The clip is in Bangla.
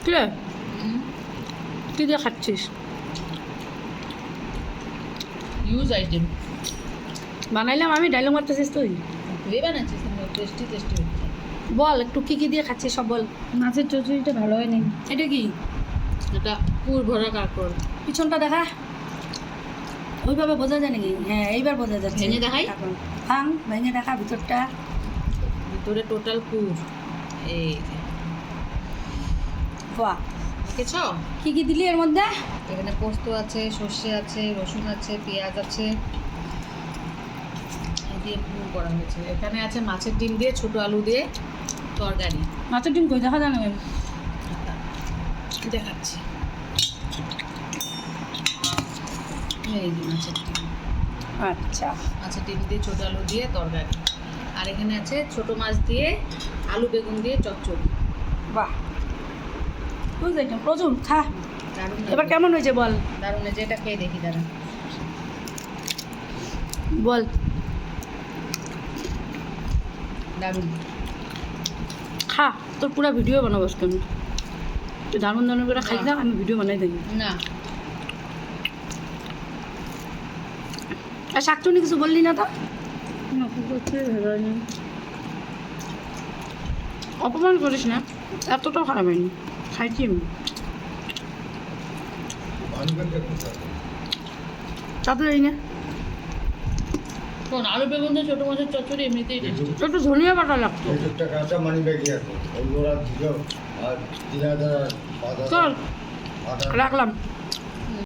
কে কি দিয়ে খাচ্ছিস? ইউজ আইটেম বানাইলাম আমি, ডায়লগ মারতেছিস তুই? তুই বানাচ্ছিস, টেস্টি টেস্টি। বল একটু কি কি দিয়ে খাচ্ছিস সব বল। মাছের চচড়িটা ভালো হয়নি। এটা কি? এটা পুর ভরা কাঁকড়। পিছনটা দেখা, ওইভাবে বোঝা যায় নাকি? হ্যাঁ এইবার বোঝা যাচ্ছে। ভেঙে দেখাই? ভাঙ, ভেঙে দেখা ভিতরটা। ভিতরে টোটাল পুর। এই যে। বাহ, দেখেছ? কি কি দিলি এর মধ্যে? এখানে পোস্ত আছে, সর্ষে আছে, রসুন আছে, পেঁয়াজ আছে, এই দিয়ে পুর করা হয়েছে। এখানে আছে মাছের ডিম দিয়ে, ছোট আলু দিয়ে তরকারি। মাছের ডিম কই দেখা যায় না? দেখাচ্ছি, এই যে মাছের ডিম। আচ্ছা, মাছের ডিম দিয়ে ছোট আলু দিয়ে তরকারি। আর এখানে আছে ছোট মাছ দিয়ে আলু বেগুন দিয়ে চচ্চড়ি। বাহ বুঝলি এটা প্রচুর খা। দারুণ এবার কেমন হয়েছে বল? দারুণ, যেটা খেয়ে দেখি দাঁড়া। বল। দারুণ। খা, তোর পুরো ভিডিও বানাবো আজকে আমি। তুই দারুণ দারুণ করে খাই না, আমি ভিডিও বানাই দেখি। না, আর শাকচুনি কিছু বললি না তো? অপমান করিস না, এতটাও খারাপ হয়নি, খাইছি আমি। তাতে এই না শোন, আলু বেগুন দিয়ে ছোট মাছের চচ্চড়ি এমনিতেই টেস্টি। একটু ধনিয়া পাতা লাগতো। টাকা মানি ব্যাগে আছে ওই ওরা দিল আর 3000 চল রাখলাম।